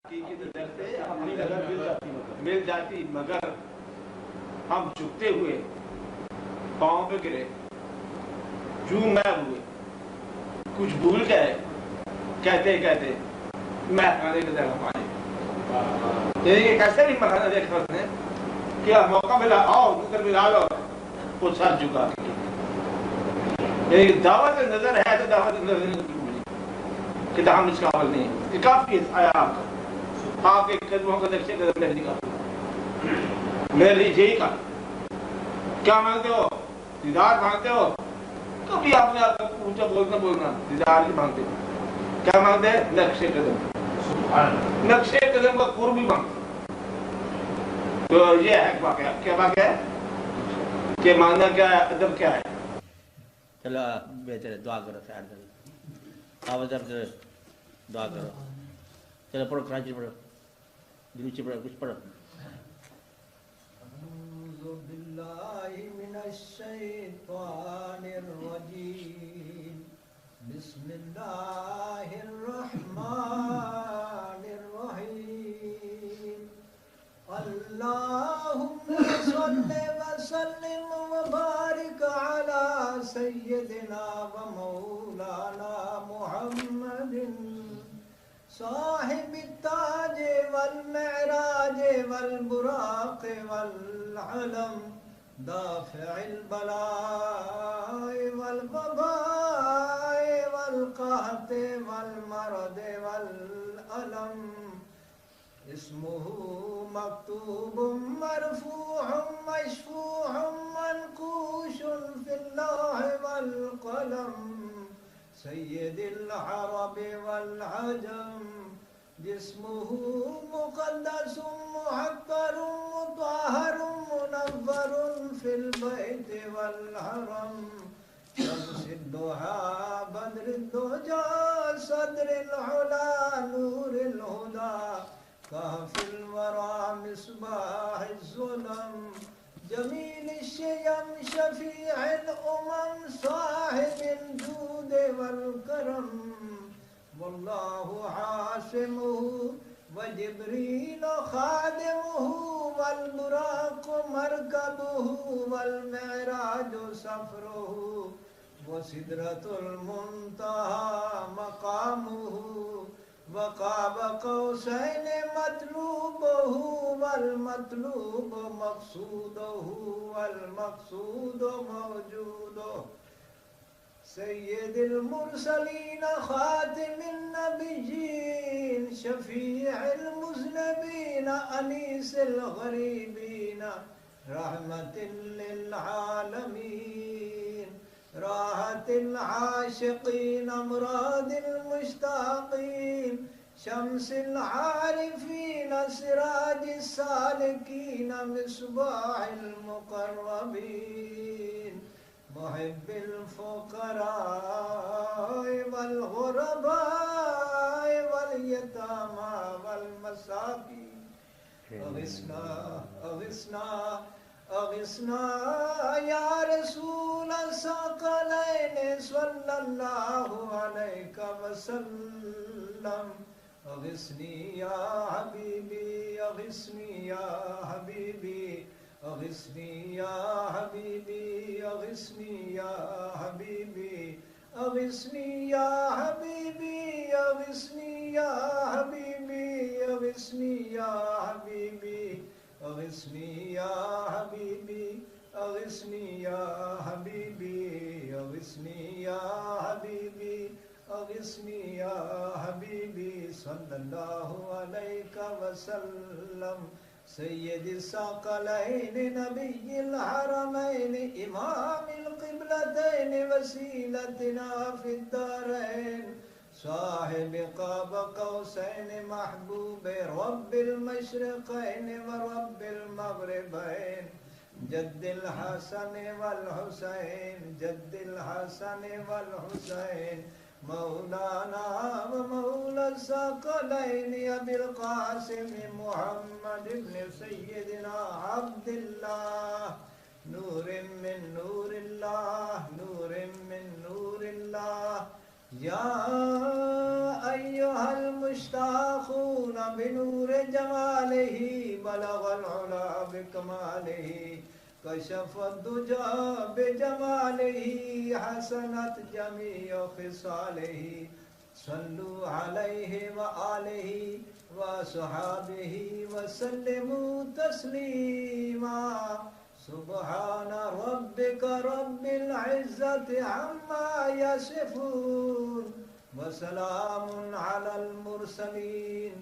की से अपनी नजर मिल जाती मगर हम झुकते हुए पांव पे गिरे, मैं हुए, कुछ भूल गए, कहते कहते मैं खाने की जगह पाए। ये कैसे भी मखाना देखा उसने कि मौका मिला, आओ नजर मिला लो, वो सर झुका के दावत नजर है तो दावत नजर कि हम इस काबिल नहीं, ये काफी आया आपके कदमों का नक्शे कदम लेने का। मेरे लिए यही का क्या मांगते हो? दीदार मांगते हो? कभी आपने आपका ऊंचा बोलना दीदार नहीं मांगते। क्या मांगते हैं? नक्शे कदम, नक्शे कदम का कुर्ब भी मांगते। तो ये है वाकया। क्या वाकया है कि मांगना क्या है, अदब क्या है? चलो बेहतर है, दुआ करो साथ आवाज दुआ करो। चलो पढ़ो, कराची पढ़ो, दिलूची पढ़ो, कुछ पढ़ो। अल्लाहुम्मा सल्लि व सल्लिम व बारिक अला सय्यदिना व मौलाना मुहम्मदिन साहिब ताज वल मेराज वल बुराक वल अलम दाफिल बलाए वल वबाए वल कहत वल मरद वल अलम इस्मुहु मक्तूबुम मरफूउम मशफूउम मनकूशुन फिल लौह वल कलम सय्यदिल अरब वल अजम जिस्मुहु मुक़द्दसुम मुहक्करुम मुतहहरुम मुनव्वरुन फिल बैत वल हरम शम्सिद दुहा बद्रिद दुजा सदरिल उला नूरिल हुदा कहफिल वरा मिसबाहिज़ ज़ुलम जमील शयम शफीअल उमम साहिबिल जूद वल करम वल्लाहु आसिमुहु व जिब्रील खादिमुहु वल बुराक मरकबुहु वल मेराज सफरुहु व सिदरतुल मुंतहा मकामुहु वक़ाब कौसैन मतलूबहु वल मतलूब मक़सूदहु वल मक़सूद मौजूदहु सय्यदिल मुरसलीन खातिमिन नबिय्यीन शफीअल मुज़नबीन अनीसिल गरीबीन रहमतिल लिल आलमीन राहतिल आशिकीन अमरादिल मुश्ताकीन शम्सिल आरिफीन सिराजिस सालिकीन मिसबाहिल मुक़र्रबीन मुहिब्बिल फुक़राए वल गुरबाए वल यतामा वल मसाकीन अग़िस्ना अग़िस्ना अग़िस्ना या रसूल सकलैन सल्लल्लाहु अलैहि वसल्लम अग़िस्नी या हबीबी अग़िस्नी या हबीबी अग़िस्नी या हबीबी अग़िस्नी या हबीबी अग़िस्नी या हबीबी अग़िस्नी या हबीबी अग़िस्नी या हबीबी अग़िस्नी या हबीबी अग़िस्नी या हबीबी अग़िस्नी या हबीबी अग़िस्नी या हबीबी सल्लल्लाहु अलैहि वसल्लम सय्यदिस सकलैन नबिय्यिल हरमैन इमामिल क़िबलतैन वसीलतिना फिद दारैन साहिब क़ाब कौसैन महबूब रब्बिल मशरिक़ैन व रब्बिल मग़रिबैन जद्दिल हसन वल हुसैन जद्दिल हसन वल हुसैन मौलाना व मौला सकलैन अबिल क़ासिम मुहम्मद इब्न सय्यदिना अब्दुल्लाह नूरिन मिन नूरिल्लाह नूरिन मिन नूरिल्लाह या अय्युहल मुश्ताक़ून بنور جماله بلغ العلا بكماله كشف الدجى بجماله حسنت جميع خصاله صلوا عليه وآله وصحابه وسلموا تسليما سبحان ربك رب العزة عما يصفون وسلام على المرسلين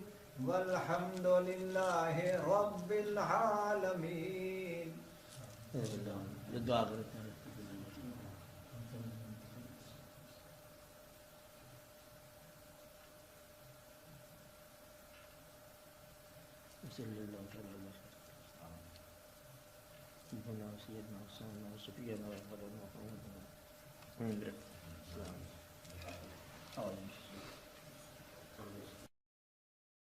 والحمد لله رب العالمين. दुआ करो سيدنا وسيدنا وسفينا وحفظنا